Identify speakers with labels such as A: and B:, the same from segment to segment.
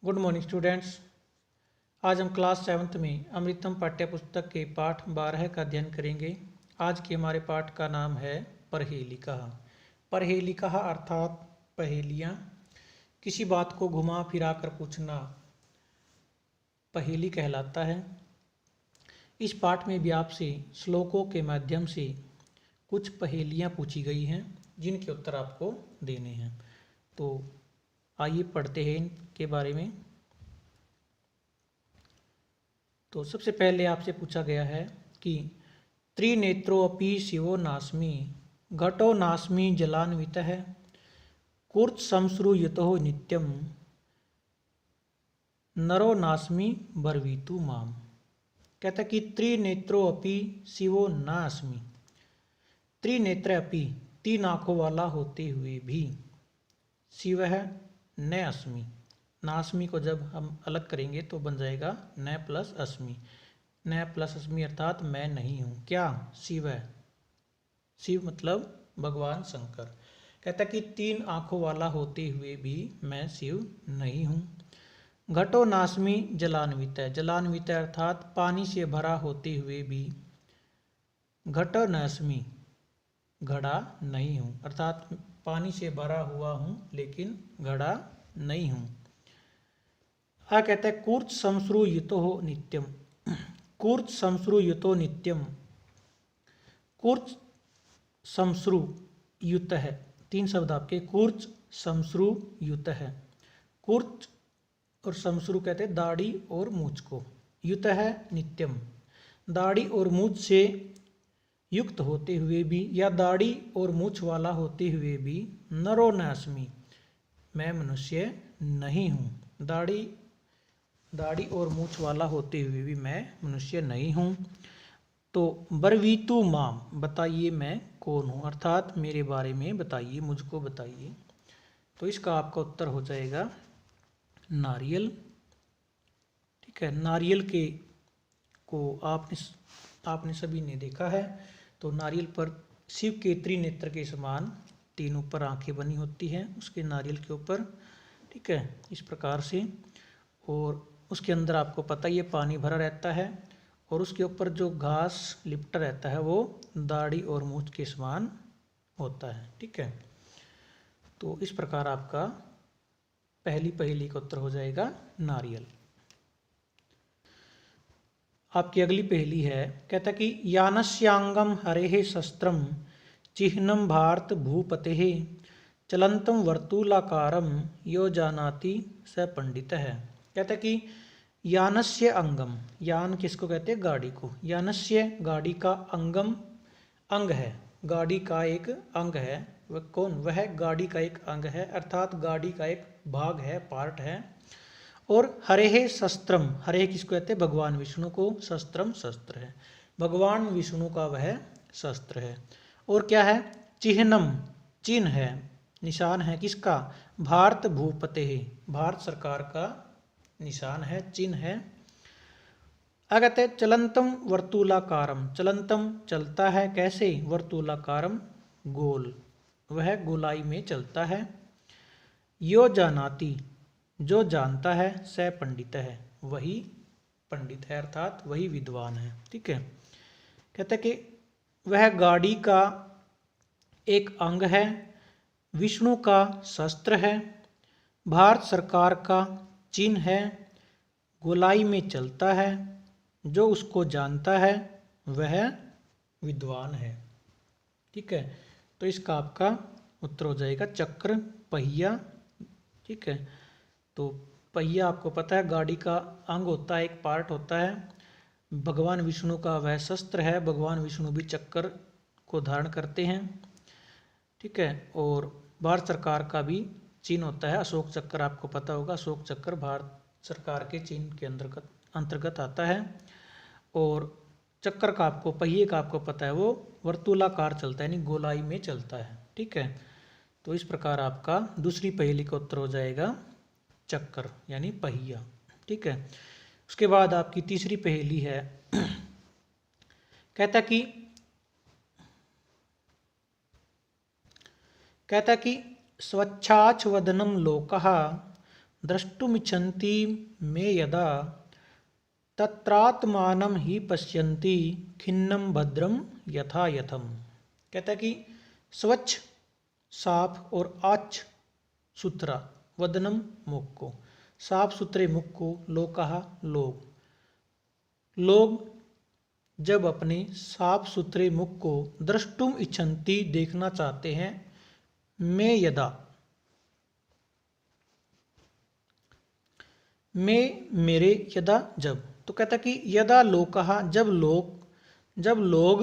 A: Good morning students. आज हम class 7th में अमृतम पाठ्य पुस्तक के पाठ 12 का अध्ययन करेंगे। आज के हमारे पाठ का नाम है परहेलिकः। परहेलिकः अर्थात पहेलियाँ। किसी बात को घुमा फिरा कर पूछना पहेली कहलाता है। इस पाठ में भी आपसे श्लोकों के माध्यम से कुछ पहेलियाँ पूछी गई हैं जिनके उत्तर आपको देने हैं। तो आइए पढ़ते हैं इनके बारे में। तो सबसे पहले आपसे पूछा गया है कि त्रिनेत्रोऽपि शिवो नास्मि घटो नास्मि जलान्वितः कुर्तशमश्रुयुतो नित्यं नरो नास्मि ब्रवीतु माम। कहता कि त्रिनेत्रोऽपि शिवो नास्मि, त्रिनेत्र अपि तीन आँखों वाला होते हुए भी, शिव है न अस्मि। नास्मि को जब हम अलग करेंगे तो बन जाएगा न प्लस अस्मि। न प्लस अस्मि अर्थात मैं नहीं हूँ। क्या? शिव है। शिव मतलब भगवान शंकर। कहता कि तीन आँखों वाला होते हुए भी मैं शिव नहीं हूँ। घटो नास्मि जलान्वित है, जलान्वित अर्थात पानी से भरा होते हुए भी, घटो नास्मि घड़ा नहीं हूँ, अर्थात पानी से भरा हुआ हूँ लेकिन घड़ा नहीं हूँ। कहता है कुर्तशमश्रुयुतो नित्यम। कुर्तशमश्रुयुतो नित्यम, कुर्तशमश्रुयुत है, तीन शब्द आपके। कुर्तशमश्रुयुत है। कुर्त और शमश्रु कहते हैं दाढ़ी और मूछ को। युत है नित्यम, दाढ़ी और मूछ से युक्त होते हुए भी या दाढ़ी और मूछ वाला होते हुए भी, नरो नास्मि मैं मनुष्य नहीं हूँ। दाढ़ी और मूछ वाला होते हुए भी मैं मनुष्य नहीं हूँ। तो ब्रवीतु माम बताइए मैं कौन हूँ, अर्थात मेरे बारे में बताइए, मुझको बताइए। तो इसका आपका उत्तर हो जाएगा नारियल। ठीक है, नारियल के को आपने सभी ने देखा है। तो नारियल पर शिव के त्रिनेत्र के समान तीन ऊपर आंखें बनी होती हैं उसके नारियल के ऊपर। ठीक है, इस प्रकार से। और उसके अंदर आपको पता ही है पानी भरा रहता है और उसके ऊपर जो घास लिपटा रहता है वो दाढ़ी और मूछ के समान होता है। ठीक है, तो इस प्रकार आपका पहली पहेली का उत्तर हो जाएगा नारियल। आपकी अगली पहेली है, कहता कि यानस्यांगम हरेः शस्त्रम चिह्नं भारत भूपतेः चलंतम वर्तुलाकारम यो जानाति स पंडितः। कहता कि यानस्य अंगम, यान किसको कहते हैं? गाड़ी को। यानस्य गाड़ी का, अंगम अंग है, गाड़ी का एक अंग है। वह कौन? वह गाड़ी का एक अंग है, अर्थात गाड़ी का एक भाग है, पार्ट है। और हरेः शस्त्रम, हरेः किसको कहते हैं? भगवान विष्णु को। शस्त्रम शस्त्र है, भगवान विष्णु का वह शस्त्र है। और क्या है? चिह्नम चिन्ह है, निशान है, किसका? भारत भूपते, भारत सरकार का निशान है, चिन्ह है। कहते चलंतम वर्तुलाकारम, चलंतम चलता है, कैसे? वर्तुलाकारम गोल, वह गोलाई में चलता है। यो जानाति जो जानता है, स पंडित है वही पंडित है, अर्थात वही विद्वान है। ठीक है, कहते कि वह गाड़ी का एक अंग है, विष्णु का शस्त्र है, भारत सरकार का चिन्ह है, गोलाई में चलता है, जो उसको जानता है वह विद्वान है। ठीक है, तो इसका आपका उत्तर हो जाएगा चक्र, पहिया। ठीक है, तो पहिया आपको पता है गाड़ी का अंग होता है, एक पार्ट होता है। भगवान विष्णु का वह शस्त्र है, भगवान विष्णु भी चक्र को धारण करते हैं। ठीक है, और भारत सरकार का भी चिन्ह होता है, अशोक चक्र, आपको पता होगा। अशोक चक्र भारत सरकार के चिन्ह के अंतर्गत आता है। और चक्र का आपको, पहिए का आपको पता है, वो वर्तुलाकार चलता है, यानी गोलाई में चलता है। ठीक है, तो इस प्रकार आपका दूसरी पहेली का उत्तर हो जाएगा चक्र यानी पहिया। ठीक है, उसके बाद आपकी तीसरी पहेली है, कहता कि स्वच्छाच वदनम लोकः द्रष्टुमिच्छन्ति मे यदा तत्रात्मानं ही पश्यन्ति खिन्नं भद्रम यथा यथम। कहता है कि स्वच्छ, साफ और आच्छ सुथरा वदनम मुख को, साफ सुथरे मुख को लोग कहा लोग जब अपने साफ सुथरे मुख को द्रष्टुम इच्छन्ति देखना चाहते हैं, मैं यदा मैं मेरे यदा जब, तो कहता कि यदा लोग कहा जब लोग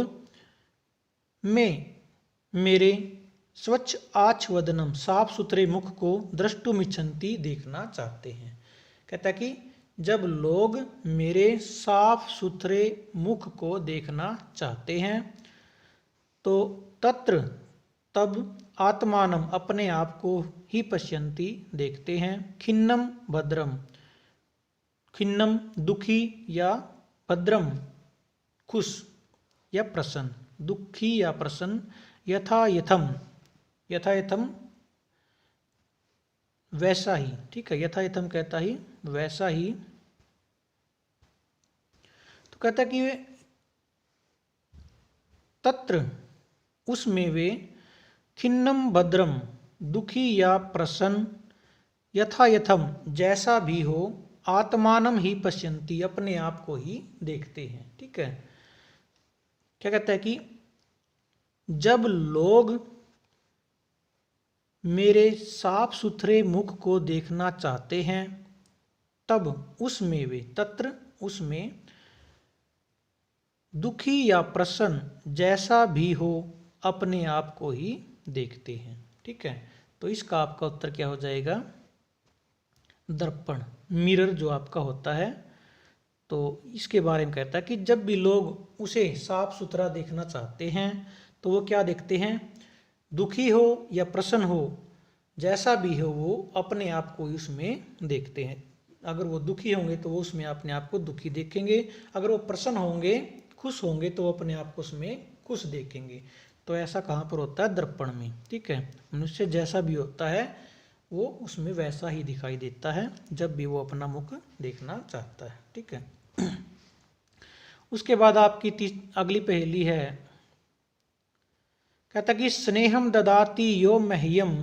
A: मैं मेरे स्वच्छ आच्छ वदनम साफ सुथरे मुख को द्रष्टुमिच्छन्ति देखना चाहते हैं। कहता कि जब लोग मेरे साफ सुथरे मुख को देखना चाहते हैं तो तत्र तब आत्मानम अपने आप को ही पश्यन्ति देखते हैं, खिन्नम भद्रम खिन्नम दुखी या भद्रम खुश या प्रसन्न, दुखी या प्रसन्न, यथा यथम वैसा ही, ठीक है, यथा यथम कहता ही वैसा ही। तो कहता कि वे तत्र उसमें वे खिन्नम भद्रम दुखी या प्रसन्न, यथा यथम जैसा भी हो, आत्मानम ही पश्यन्ति अपने आप को ही देखते हैं। ठीक है, क्या कहता है कि जब लोग मेरे साफ सुथरे मुख को देखना चाहते हैं तब उसमें वे तत्र उसमें दुखी या प्रसन्न जैसा भी हो अपने आप को ही देखते हैं। ठीक है, तो इसका आपका उत्तर क्या हो जाएगा? दर्पण, मिरर जो आपका होता है। तो इसके बारे में कहता है कि जब भी लोग उसे साफ सुथरा देखना चाहते हैं तो वो क्या देखते हैं? दुखी हो या प्रसन्न हो, जैसा भी हो वो अपने आप को उसमें देखते हैं। अगर वो दुखी होंगे तो वो उसमें अपने आप को दुखी देखेंगे, अगर वो प्रसन्न होंगे खुश होंगे तो वो अपने आप को उसमें खुश देखेंगे। तो ऐसा कहाँ पर होता है? दर्पण में। ठीक है, मनुष्य जैसा भी होता है वो उसमें वैसा ही दिखाई देता है जब भी वो अपना मुख देखना चाहता है। ठीक है, उसके बाद आपकी अगली पहेली है, कहता कि स्नेहम ददाति यो मह्यम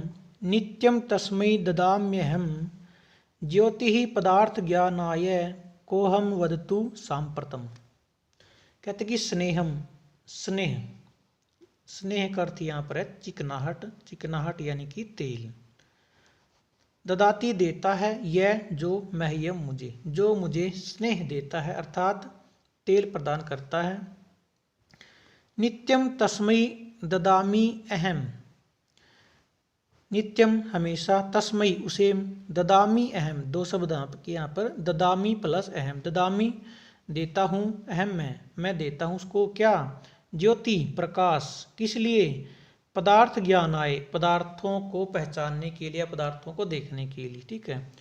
A: नित्यम तस्मै ददाम्यहम ज्योति ही पदार्थ ज्ञानाय कोहम वदतु सांप्रतम। कहते कि स्नेहम, स्नेह, स्नेह का अर्थ यहाँ पर है चिकनाहट, चिकनाहट यानी कि तेल। ददाती देता है, यह जो मह्यम मुझे, जो मुझे स्नेह देता है अर्थात तेल प्रदान करता है। नित्यम तस्मै ददामी अहम, नित्यम हमेशा, तस्मै उसे, ददामी अहम, दो शब्द आपके यहाँ पर, ददामी प्लस अहम, ददामी देता हूँ, अहम मैं देता हूँ उसको क्या? ज्योति प्रकाश, किस लिए? पदार्थ ज्ञान आए, पदार्थों को पहचानने के लिए, पदार्थों को देखने के लिए। ठीक है,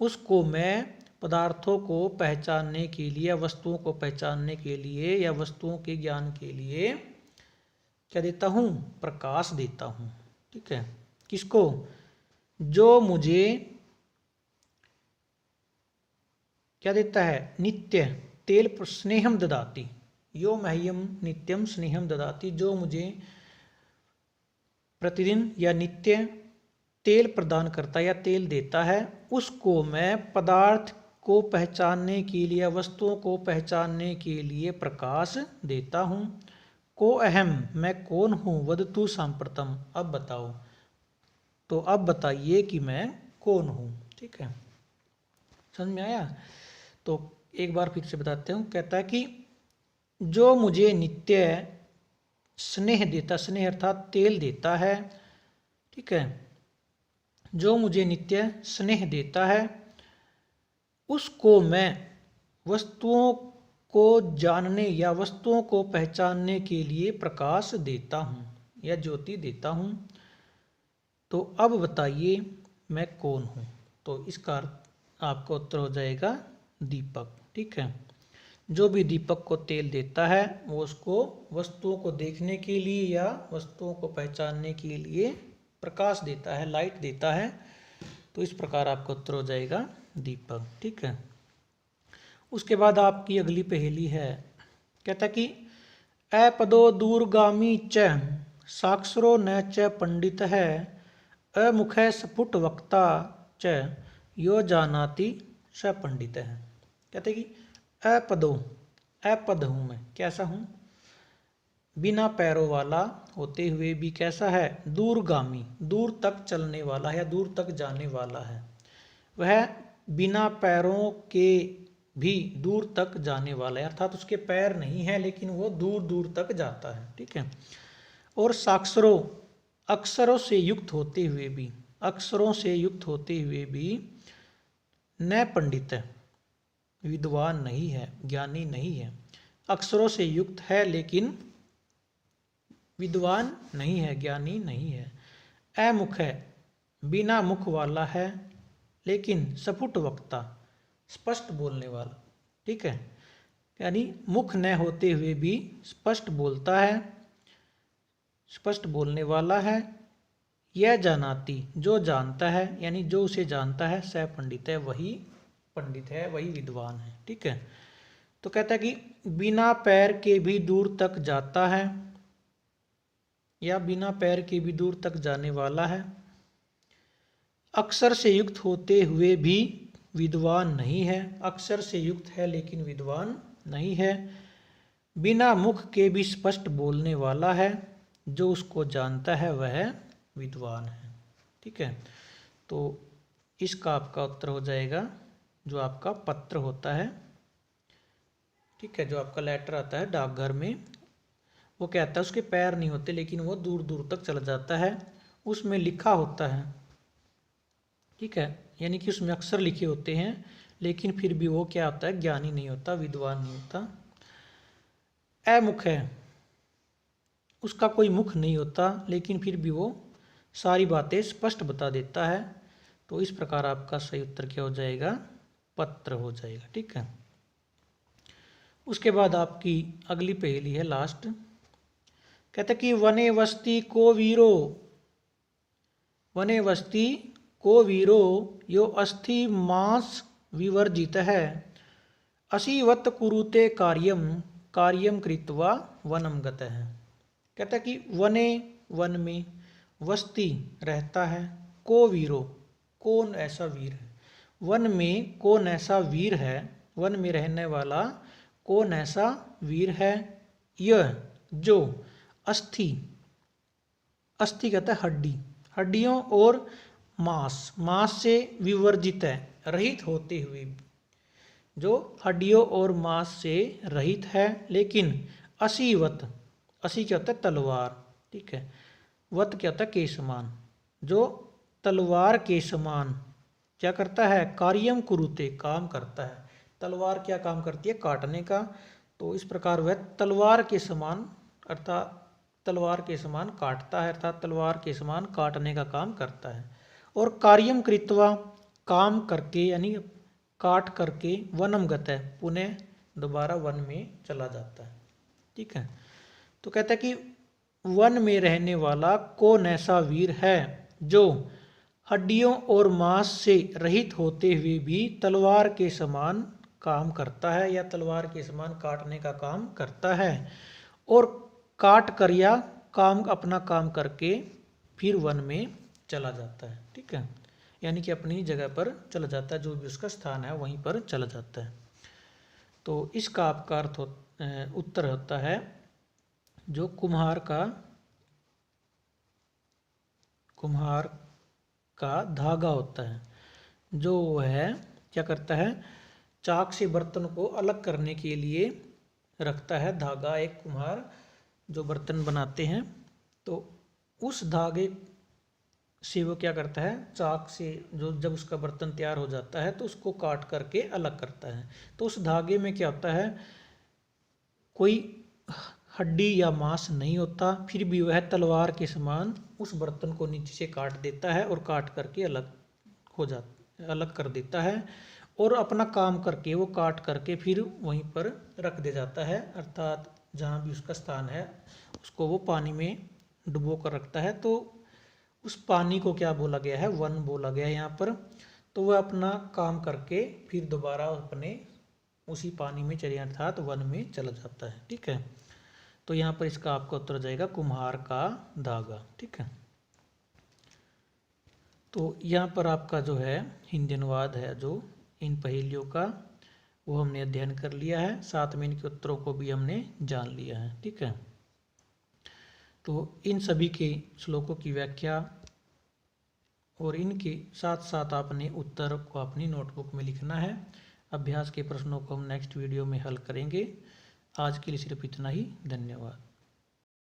A: उसको मैं पदार्थों को पहचानने के लिए, वस्तुओं को पहचानने के लिए या वस्तुओं के ज्ञान के लिए क्या देता हूँ? प्रकाश देता हूँ। ठीक है, किसको? जो मुझे क्या देता है? नित्य तेल, स्नेहम ददाति, यो मह्यम नित्यम स्नेहम ददाति, जो मुझे प्रतिदिन या नित्य तेल प्रदान करता है या तेल देता है, उसको मैं पदार्थ को पहचानने के लिए, वस्तुओं को पहचानने के लिए प्रकाश देता हूँ। को अहम, मैं कौन हूँ? वदतु सांप्रतम, अब बताओ, तो अब बताइए कि मैं कौन हूँ। ठीक है, समझ में आया? तो एक बार फिर से बताते हूँ। कहता है कि जो मुझे नित्य स्नेह देता, स्नेह अर्थात तेल देता है। ठीक है, जो मुझे नित्य स्नेह देता है उसको मैं वस्तुओं को जानने या वस्तुओं को पहचानने के लिए प्रकाश देता हूँ या ज्योति देता हूँ। तो अब बताइए मैं कौन हूँ? तो इसका आपका उत्तर हो जाएगा दीपक। ठीक है, जो भी दीपक को तेल देता है वो उसको वस्तुओं को देखने के लिए या वस्तुओं को पहचानने के लिए प्रकाश देता है, लाइट देता है। तो इस प्रकार आपका उत्तर हो जाएगा दीपक। ठीक है। उसके बाद आपकी अगली पहेली है, कहता कि अपदो दूरगामी च साक्षरो न च पंडित है अमुख स्फुट वक्ता च यो जानाति स पंडित है। कहते कि अपदो, अपद हूँ मैं, कैसा हूँ, बिना पैरों वाला होते हुए भी कैसा है, दूरगामी, दूर तक चलने वाला है या दूर तक जाने वाला है। वह बिना पैरों के भी दूर तक जाने वाला है, अर्थात उसके पैर नहीं है लेकिन वो दूर दूर तक जाता है। ठीक है। और साक्षरों, अक्षरों से युक्त होते हुए भी, अक्षरों से युक्त होते हुए भी न पंडित है, विद्वान नहीं है, ज्ञानी नहीं है। अक्षरों से युक्त है लेकिन विद्वान नहीं है, ज्ञानी नहीं है। अमुख है, बिना मुख वाला है लेकिन स्फुट वक्ता, स्पष्ट बोलने वाला। ठीक है। यानी मुख न होते हुए भी स्पष्ट बोलता है, स्पष्ट बोलने वाला है। यह जानाति, जो जानता है, यानी जो उसे जानता है, सह पंडित है, वही पंडित है, वही विद्वान है। ठीक है। तो कहता है कि बिना पैर के भी दूर तक जाता है या बिना पैर के भी दूर तक जाने वाला है। अक्षर से युक्त होते हुए भी विद्वान नहीं है, अक्षर से युक्त है लेकिन विद्वान नहीं है। बिना मुख के भी स्पष्ट बोलने वाला है, जो उसको जानता है वह विद्वान है। ठीक है। तो इसका आपका उत्तर हो जाएगा जो आपका पत्र होता है। ठीक है। जो आपका लेटर आता है डाकघर में, वो कहता है उसके पैर नहीं होते लेकिन वो दूर दूर तक चला जाता है, उसमें लिखा होता है। ठीक है। यानी कि उसमें अक्षर लिखे होते हैं लेकिन फिर भी वो क्या होता है, ज्ञानी नहीं होता, विद्वान नहीं होता। अमुख है, उसका कोई मुख नहीं होता लेकिन फिर भी वो सारी बातें स्पष्ट बता देता है। तो इस प्रकार आपका सही उत्तर क्या हो जाएगा, पत्र हो जाएगा। ठीक है। उसके बाद आपकी अगली पहेली है लास्ट, कहते कि वने वस्ती को वीरो, वने वस्ती को वीरो यो अस्थि मांस विवर्जित है असीवत कुरुते कार्यम कार्यम कृत्वा वनम गत है। कहता कि वने, वन में, वस्ती रहता है, को वीरो, कौन ऐसा वीर है, वन में कौन ऐसा वीर है, वन में रहने वाला कौन ऐसा वीर है, यह जो अस्थि, अस्थि कहता है हड्डी, हड्डियों और मांस, मांस से विवर्जित है, रहित होते हुए, जो हड्डियों और मांस से रहित है लेकिन असीवत, असी क्या होता है तलवार। ठीक है। वत क्या होता है के समान, जो तलवार के समान क्या करता है, कार्यम कुरुते, काम करता है। तलवार क्या काम करती है, काटने का। तो इस प्रकार वह तलवार के समान, अर्थात तलवार के समान काटता है, अर्थात तलवार के समान काटने का काम करता है। और कार्यम कृत्वा, काम करके यानी काट करके, वनम गत है, पुनः दोबारा वन में चला जाता है। ठीक है। तो कहता है कि वन में रहने वाला कौन ऐसा वीर है जो हड्डियों और मांस से रहित होते हुए भी तलवार के समान काम करता है या तलवार के समान काटने का काम करता है, और काट कर या काम अपना काम करके फिर वन में चला जाता है। ठीक है। यानी कि अपनी जगह पर चला जाता है, जो भी उसका स्थान है वहीं पर चला जाता है। तो इसका आपका अर्थ उत्तर होता है जो कुम्हार का धागा होता है, जो है क्या करता है, चाक से बर्तन को अलग करने के लिए रखता है धागा। एक कुम्हार जो बर्तन बनाते हैं, तो उस धागे से वो क्या करता है, चाक से जो जब उसका बर्तन तैयार हो जाता है तो उसको काट करके अलग करता है। तो उस धागे में क्या होता है, कोई हड्डी या मांस नहीं होता, फिर भी वह तलवार के समान उस बर्तन को नीचे से काट देता है और काट करके अलग कर देता है, और अपना काम करके वो काट करके फिर वहीं पर रख दे जाता है, अर्थात जहाँ भी उसका स्थान है उसको वो पानी में डुबो कर रखता है। तो उस पानी को क्या बोला गया है, वन बोला गया है यहाँ पर। तो वह अपना काम करके फिर दोबारा अपने उसी पानी में चले, अर्थात वन में चला जाता है। ठीक है, तो यहाँ पर इसका आपका उत्तर जाएगा कुम्हार का धागा। ठीक है, तो यहाँ पर आपका जो है हिंदी अनुवाद है जो इन पहेलियों का, वो हमने अध्ययन कर लिया है, साथ में इनके उत्तरों को भी हमने जान लिया है। ठीक है, तो इन सभी के श्लोकों की व्याख्या और इनके साथ साथ आपने उत्तर को अपनी नोटबुक में लिखना है। अभ्यास के प्रश्नों को हम नेक्स्ट वीडियो में हल करेंगे। आज के लिए सिर्फ इतना ही। धन्यवाद।